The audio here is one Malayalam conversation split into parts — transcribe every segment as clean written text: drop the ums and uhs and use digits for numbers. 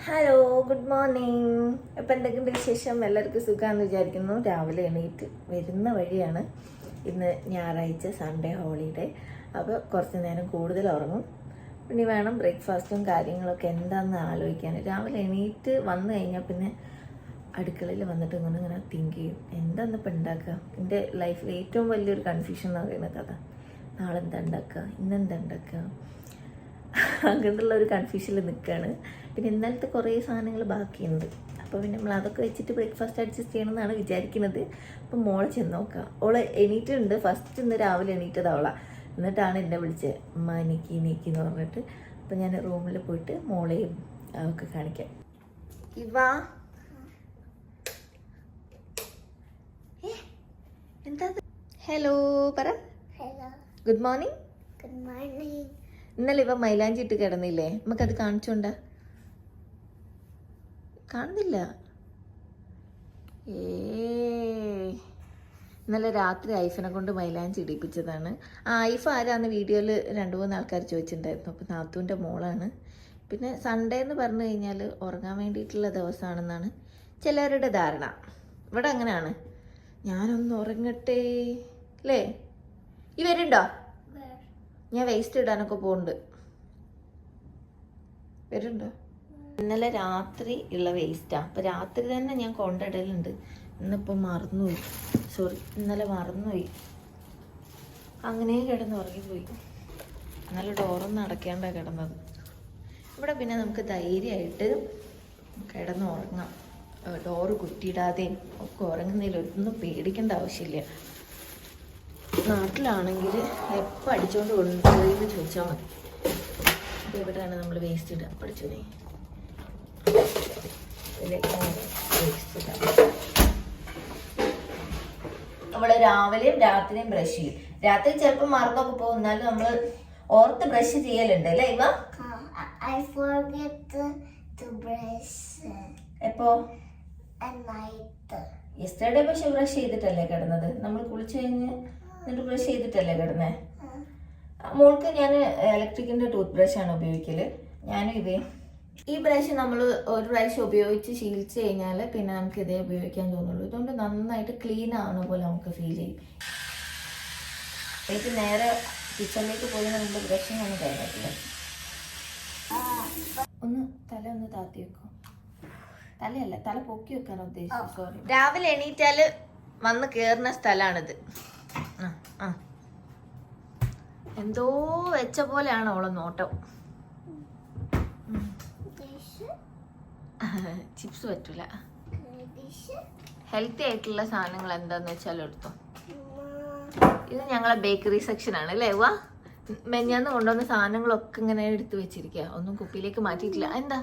Hello, good morning. അപ്പം എന്തൊക്കെയുണ്ട് വിശേഷം? എല്ലാവർക്കും സുഖമാണെന്ന് വിചാരിക്കുന്നു. രാവിലെ എണീറ്റ് വരുന്ന വഴിയാണ്. ഇന്ന് ഞായറാഴ്ച, സൺഡേ ഹോളിഡേ. അപ്പോൾ കുറച്ച് നേരം കൂടുതൽ ഉറങ്ങും. പിന്നെ വേണം ബ്രേക്ക്ഫാസ്റ്റും കാര്യങ്ങളൊക്കെ എന്താണെന്ന് ആലോചിക്കാൻ. രാവിലെ എണീറ്റ് വന്നു കഴിഞ്ഞാൽ പിന്നെ അടുക്കളയിൽ വന്നിട്ട് ഇങ്ങനെ തിങ്ക് ചെയ്യും, എന്താണെന്ന് ഇപ്പം ഉണ്ടാക്കുക. എൻ്റെ ലൈഫിൽ ഏറ്റവും വലിയൊരു കൺഫ്യൂഷൻ എന്ന് പറയുന്ന കഥ, നാളെ എന്താ ഉണ്ടാക്കുക, ഇന്നെന്താ ഉണ്ടാക്കുക, അങ്ങനെയുള്ള ഒരു കൺഫ്യൂഷനിൽ നിൽക്കുകയാണ്. പിന്നെ ഇന്നലത്തെ കുറേ സാധനങ്ങൾ ബാക്കിയുണ്ട്. അപ്പോൾ പിന്നെ നമ്മൾ അതൊക്കെ വെച്ചിട്ട് ബ്രേക്ക്ഫാസ്റ്റ് അഡ്ജസ്റ്റ് ചെയ്യണമെന്നാണ് വിചാരിക്കുന്നത്. അപ്പം മോളെ ചെന്ന് നോക്കാം. ഓളെ എണീറ്റുണ്ട്. ഫസ്റ്റ് ഇന്ന് രാവിലെ എണീറ്റത് അവളാണ്. എന്നിട്ടാണ് എന്നെ വിളിച്ചത്, അമ്മ നീക്കി എന്ന് പറഞ്ഞിട്ട്. അപ്പം ഞാൻ റൂമിൽ പോയിട്ട് മോളെയും ഒക്കെ കാണിക്കാം. ഇവാ എന്താ? ഹലോ പറ. Good morning. Good morning. ഇന്നലെ ഇവ മൈലാഞ്ചി ഇട്ട് കിടന്നില്ലേ? നമുക്കത് കാണിച്ചോണ്ട. കാണുന്നില്ല. ഇന്നലെ രാത്രി ഐഫിനെ കൊണ്ട് മൈലാഞ്ചി ഇടിപ്പിച്ചതാണ്. ഐഫ് ആരാന്ന് വീഡിയോയിൽ 2-3 ആൾക്കാർ ചോദിച്ചിട്ടുണ്ടായിരുന്നു. അപ്പോൾ നാത്തൂൻ്റെ മോളാണ്. പിന്നെ സൺഡേ എന്ന് പറഞ്ഞു കഴിഞ്ഞാൽ ഉറങ്ങാൻ വേണ്ടിയിട്ടുള്ള ദിവസമാണെന്നാണ് ചിലവരുടെ ധാരണ. ഇവിടെ അങ്ങനെയാണ്. ഞാനൊന്ന് ഉറങ്ങട്ടെ അല്ലേ? ഈ വരുന്നുണ്ടോ? ഞാൻ വേസ്റ്റ് ഇടാനൊക്കെ പോകുന്നുണ്ട്. വരുന്നുണ്ടോ? ഇന്നലെ രാത്രി ഉള്ള വേസ്റ്റാണ്. അപ്പം രാത്രി തന്നെ ഞാൻ കൊണ്ടിടലുണ്ട്. ഇന്നിപ്പം മറന്നുപോയി. സോറി, ഇന്നലെ മറന്നുപോയി. അങ്ങനെ കിടന്ന് ഉറങ്ങിപ്പോയി. ഇന്നലെ ഡോറൊന്നും അടയ്ക്കാണ്ടാണ് കിടന്നത്. ഇവിടെ പിന്നെ നമുക്ക് ധൈര്യമായിട്ട് കിടന്ന് ഉറങ്ങാം. ഡോറ് കുറ്റിയിടാതെയും ഒക്കെ ഉറങ്ങുന്നതിലൊന്നും പേടിക്കേണ്ട ആവശ്യമില്ല. നാട്ടിലാണെങ്കിൽ എപ്പോൾ അടിച്ചുകൊണ്ട് കൊണ്ടുപോയി എന്ന് ചോദിച്ചാൽ മതി. അപ്പോൾ ഇവിടെയാണ് നമ്മൾ വേസ്റ്റ് ഇടുക. പഠിച്ചോനെ വേസ്റ്റ് ഇടാം. നമ്മൾ രാവിലെയും രാത്രിയും ബ്രഷ് ചെയ്യും. രാത്രി ചിലപ്പോൾ മറന്നൊക്കെ പോകും, എന്നാലും നമ്മൾ ഓർത്ത് ബ്രഷ് ചെയ്യലുണ്ട് അല്ലേ ഇവ? എപ്പോ? യെസ്റ്റർഡേ പക്ഷെ ബ്രഷ് ചെയ്തിട്ടല്ലേ കിടന്നത്. നമ്മൾ കുളിച്ച് കഴിഞ്ഞ് എന്നിട്ട് ബ്രഷ് ചെയ്തിട്ടല്ലേ കിടന്നേ. മോൾക്ക് ഞാൻ ഇലക്ട്രിക്കിൻ്റെ ടൂത്ത് ബ്രഷാണ് ഉപയോഗിക്കൽ. ഞാനും ഇതേ ഈ ബ്രഷ് നമ്മൾ ഒരു പ്രാവശ്യം ഉപയോഗിച്ച് ശീലിച്ച് കഴിഞ്ഞാൽ പിന്നെ നമുക്ക് ഇതേ ഉപയോഗിക്കാൻ തോന്നുള്ളൂ. ഇതുകൊണ്ട് നന്നായിട്ട് ക്ലീൻ ആവുന്ന പോലെ നമുക്ക് ഫീൽ ചെയ്യും. എനിക്ക് നേരെ കിച്ചണിലേക്ക് പോയി നമ്മൾ ബ്രഷിങ് ഒന്നും കഴിഞ്ഞിട്ടില്ല. ഒന്ന് തല ഒന്ന് താത്തി വെക്കും. തലയല്ല, തല പൊക്കി വെക്കാൻ ഉദ്ദേശിച്ചു. സോറി. രാവിലെ എണീറ്റാൽ വന്ന് കയറുന്ന സ്ഥലമാണിത്. എന്തോ വെച്ച പോലെയാണ് അവളെ നോട്ടം. ചിപ്സ് പറ്റൂല. ഹെൽത്തി ആയിട്ടുള്ള സാധനങ്ങൾ എന്താന്ന് വെച്ചാൽ എടുത്തോ. ഇത് ഞങ്ങളെ ബേക്കറി സെക്ഷനാണ് അല്ലേ വാ? മെഞ്ഞാന്ന് കൊണ്ടുവന്ന സാധനങ്ങളൊക്കെ ഇങ്ങനെ എടുത്ത് വെച്ചിരിക്കുക. ഒന്നും കുപ്പിയിലേക്ക് മാറ്റിയിട്ടില്ല. എന്താ?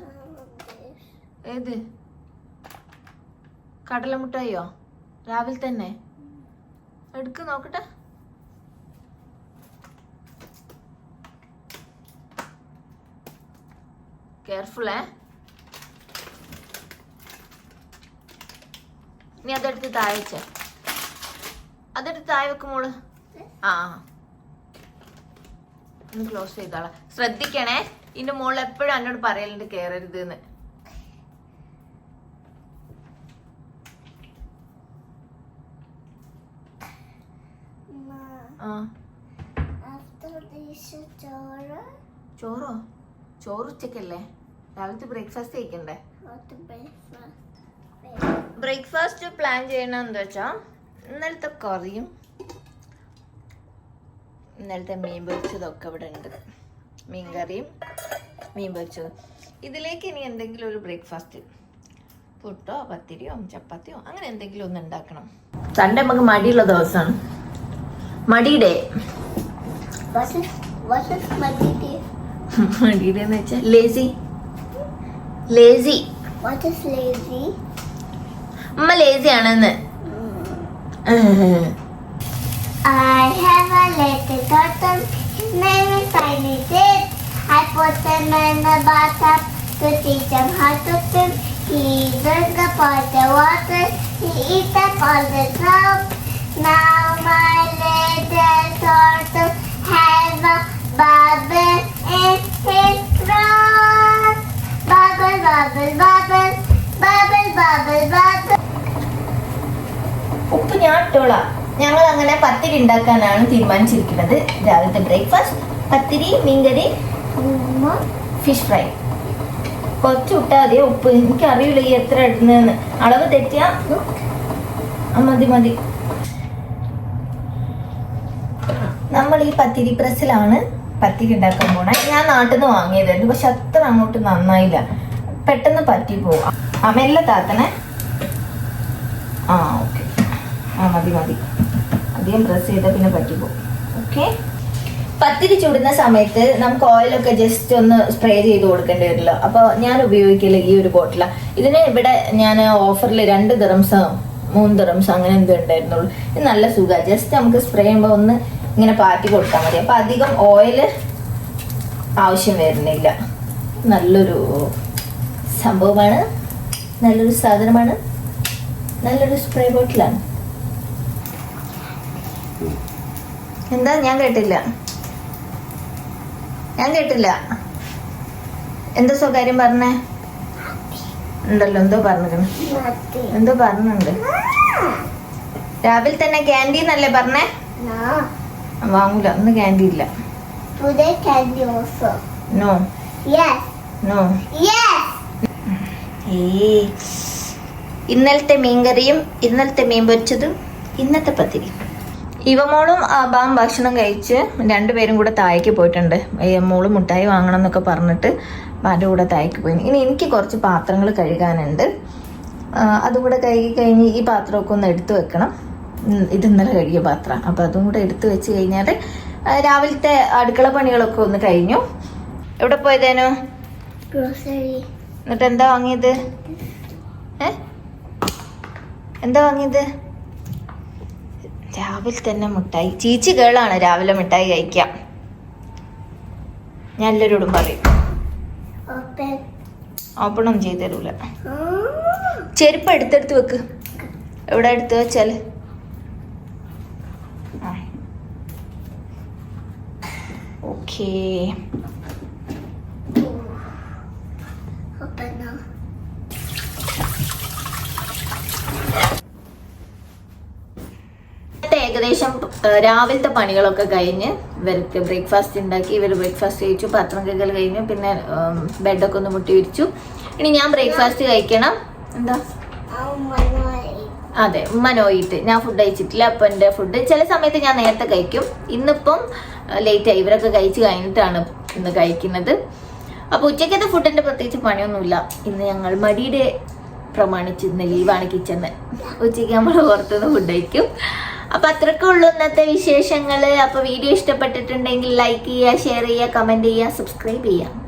ഏത് കടലമുട്ടായോ? രാവിലെ തന്നെ എടുക്ക് നോക്കട്ടെ. കെയർഫുള്ളേ. നീ അതെടുത്ത് താഴെ വെച്ചേ. അതെടുത്ത് താഴെ വെക്കും മോള്. ഒന്ന് ക്ലോസ് ചെയ്തോളാം. ശ്രദ്ധിക്കണേ. ഇതിന്റെ മോള് എപ്പോഴും എന്നോട് പറയലുണ്ട് കയറരുത് എന്ന്. ചോറോ? ചോറ് ഉച്ചക്കല്ലേ? രാവിലത്തെ ബ്രേക്ക്ഫാസ്റ്റ് കഴിക്കണ്ടേ? ബ്രേക്ക്ഫാസ്റ്റ് പ്ലാൻ ചെയ്യണ എന്താ വെച്ചാ, ഇന്നലത്തെ കറിയും ഇന്നലത്തെ മീൻ പൊരിച്ചതൊക്കെ ഇവിടെ ഉണ്ട്. മീൻ കറിയും മീൻ പൊരിച്ചതും. ഇതിലേക്ക് ഇനി എന്തെങ്കിലും ഒരു ബ്രേക്ക്ഫാസ്റ്റ്, പുട്ടോ പത്തിരിയോ ചപ്പാത്തിയോ അങ്ങനെ എന്തെങ്കിലും ഒന്ന് ഉണ്ടാക്കണം. സൺഡേ നമുക്ക് മടിയുള്ള ദിവസമാണ്. മടിയുടെ മടിയുടെ എന്ന് വെച്ചാൽ ലേസി. ലേസി അമ്മ ലേസി ആണെന്ന്. I have a little turtle. His name is Tiny Tit. I put him in the bathtub to teach him how to swim. He drank up all the water. He ate up all the trout. Now my little turtle have a bubble in his throat. Bubble, bubble, bubble, bubble, bubble, bubble. ഉപ്പ് ഞാൻ ഇട്ടോളാം. ഞങ്ങൾ അങ്ങനെ പത്തിരി ഉണ്ടാക്കാനാണ് തീരുമാനിച്ചിരിക്കുന്നത്. രാവിലത്തെ ബ്രേക്ക്ഫാസ്റ്റ് പത്തിരി, മീൻകറി, ഫിഷ് ഫ്രൈ. കുറച്ച് ഇട്ടാൽ മതി ഉപ്പ്. എനിക്കറിയില്ല ഈ എത്ര ഇടുന്നതെന്ന്. അളവ് തെറ്റിയാ മതി മതി. നമ്മൾ ഈ പത്തിരി പ്രസ്സിലാണ് പത്തിരി ഉണ്ടാക്കാൻ പോണേ. ഞാൻ നാട്ടിൽ നിന്ന് വാങ്ങിയതായിരുന്നു, പക്ഷെ അത്ര അങ്ങോട്ട് നന്നായില്ല. പെട്ടെന്ന് പറ്റി പോവാം. മെല്ലെ താത്തണേ. ഓക്കെ. മതി മതി. അധികം പ്രസ് ചെയ്താൽ പിന്നെ പറ്റി പോകും. ഓക്കെ. പത്തിരി ചുടുന്ന സമയത്ത് നമുക്ക് ഓയിലൊക്കെ ജസ്റ്റ് ഒന്ന് സ്പ്രേ ചെയ്ത് കൊടുക്കേണ്ടി വരില്ല. അപ്പോൾ ഞാൻ ഉപയോഗിക്കില്ല ഈ ഒരു ബോട്ടിലാണ്. ഇതിന് ഇവിടെ ഞാൻ ഓഫറിൽ 2 ദിറംസോ 3 ദിറംസോ അങ്ങനെ എന്തോ ഉണ്ടായിരുന്നുള്ളൂ. ഇത് നല്ല സുഖമാണ്. ജസ്റ്റ് നമുക്ക് സ്പ്രേ ചെയ്യുമ്പോൾ ഒന്ന് ഇങ്ങനെ പാറ്റി കൊടുത്താൽ മതി. അപ്പം അധികം ഓയിൽ ആവശ്യം വരുന്നില്ല. നല്ലൊരു സംഭവമാണ്, നല്ലൊരു സാധനമാണ്, നല്ലൊരു സ്പ്രേ ബോട്ടിലാണ്. എന്താ? ഞാൻ കേട്ടില്ല. എന്താ സ്വകാര്യം പറഞ്ഞേ? ഉണ്ടല്ലോ, എന്തോ പറഞ്ഞിരിക്കണം. എന്തോ പറഞ്ഞുണ്ട്. രാവിലെ തന്നെ ക്യാൻഡി എന്നല്ലേ പറഞ്ഞേ? വാങ്ങൂല, ഇന്ന് ക്യാൻഡി ഇല്ല. Today candy also. No. Yes. No. Yes. ഇന്നലത്തെ മീൻകറിയും ഇന്നലത്തെ മീൻ പൊരിച്ചതും ഇന്നത്തെ പത്തിരി. ഇവമോളും അബാം ഭക്ഷണം കഴിച്ച് 2 പേരും കൂടെ താഴേക്ക് പോയിട്ടുണ്ട്. മോള് മുട്ടായി വാങ്ങണം എന്നൊക്കെ പറഞ്ഞിട്ട് അവരുടെ കൂടെ താഴേക്ക് പോയി. ഇനി എനിക്ക് കുറച്ച് പാത്രങ്ങൾ കഴുകാനുണ്ട്. അതും കൂടെ കഴുകി കഴിഞ്ഞ് ഈ പാത്രമൊക്കെ ഒന്ന് എടുത്തു വെക്കണം. ഇത് ഇന്നലെ കഴുകിയ പാത്രം. അപ്പം അതും കൂടെ എടുത്തു വെച്ച് കഴിഞ്ഞാൽ രാവിലത്തെ അടുക്കള പണികളൊക്കെ ഒന്ന് കഴിഞ്ഞു. എവിടെ പോയതേനു? Grocery. എന്നിട്ട് എന്താ വാങ്ങിയത്? എന്താ വാങ്ങിയത്? രാവിലെ തന്നെ മിഠായി. ചീച്ചി കേളാണ് രാവിലെ മിഠായി കഴിക്കാം. ഞാൻ എല്ലാവരോടും പറയും. ഓപ്പണൊന്നും ചെയ്ത് തരൂല. ചെരുപ്പ് എടുത്തെടുത്ത് വെക്ക്. എവിടെ എടുത്ത് വെച്ചാല് ഓക്കേ. ഏകദേശം രാവിലത്തെ പണികളൊക്കെ കഴിഞ്ഞ് ഇവർക്ക് ബ്രേക്ക്ഫാസ്റ്റ് ഉണ്ടാക്കി. ഇവർ ബ്രേക്ക്ഫാസ്റ്റ് കഴിച്ചു. പാത്രം കഴുകൽ കഴിഞ്ഞു. പിന്നെ ബെഡൊക്കെ ഒന്ന് മുട്ടി വിരിച്ചു. ഇനി ഞാൻ ബ്രേക്ക്ഫാസ്റ്റ് കഴിക്കണം. എന്താ? അതെ, ഉമ്മ നോയിട്ട് ഞാൻ ഫുഡ് കഴിച്ചിട്ടില്ല. അപ്പം എൻ്റെ ഫുഡ് ചില സമയത്ത് ഞാൻ നേരത്തെ കഴിക്കും. ഇന്നിപ്പം ലേറ്റായി. ഇവരൊക്കെ കഴിച്ച് കഴിഞ്ഞിട്ടാണ് ഇന്ന് കഴിക്കുന്നത്. അപ്പോൾ ഉച്ചക്കത്തെ ഫുഡിൻ്റെ പ്രത്യേകിച്ച് പണിയൊന്നുമില്ല. ഇന്ന് ഞങ്ങൾ മടിയുടെ പ്രമാണിച്ച് ഇന്ന് ലീവാണ് കിച്ചണ്. ഉച്ചയ്ക്ക് നമ്മൾ പുറത്തുനിന്ന് ഫുഡ് കഴിക്കും. അപ്പം അത്രയ്ക്കേ ഉള്ളൂ ഇന്നത്തെ വിശേഷങ്ങൾ. അപ്പോൾ വീഡിയോ ഇഷ്ടപ്പെട്ടിട്ടുണ്ടെങ്കിൽ ലൈക്ക് ചെയ്യുക, ഷെയർ ചെയ്യുക, കമൻറ്റ് ചെയ്യുക, സബ്സ്ക്രൈബ് ചെയ്യുക.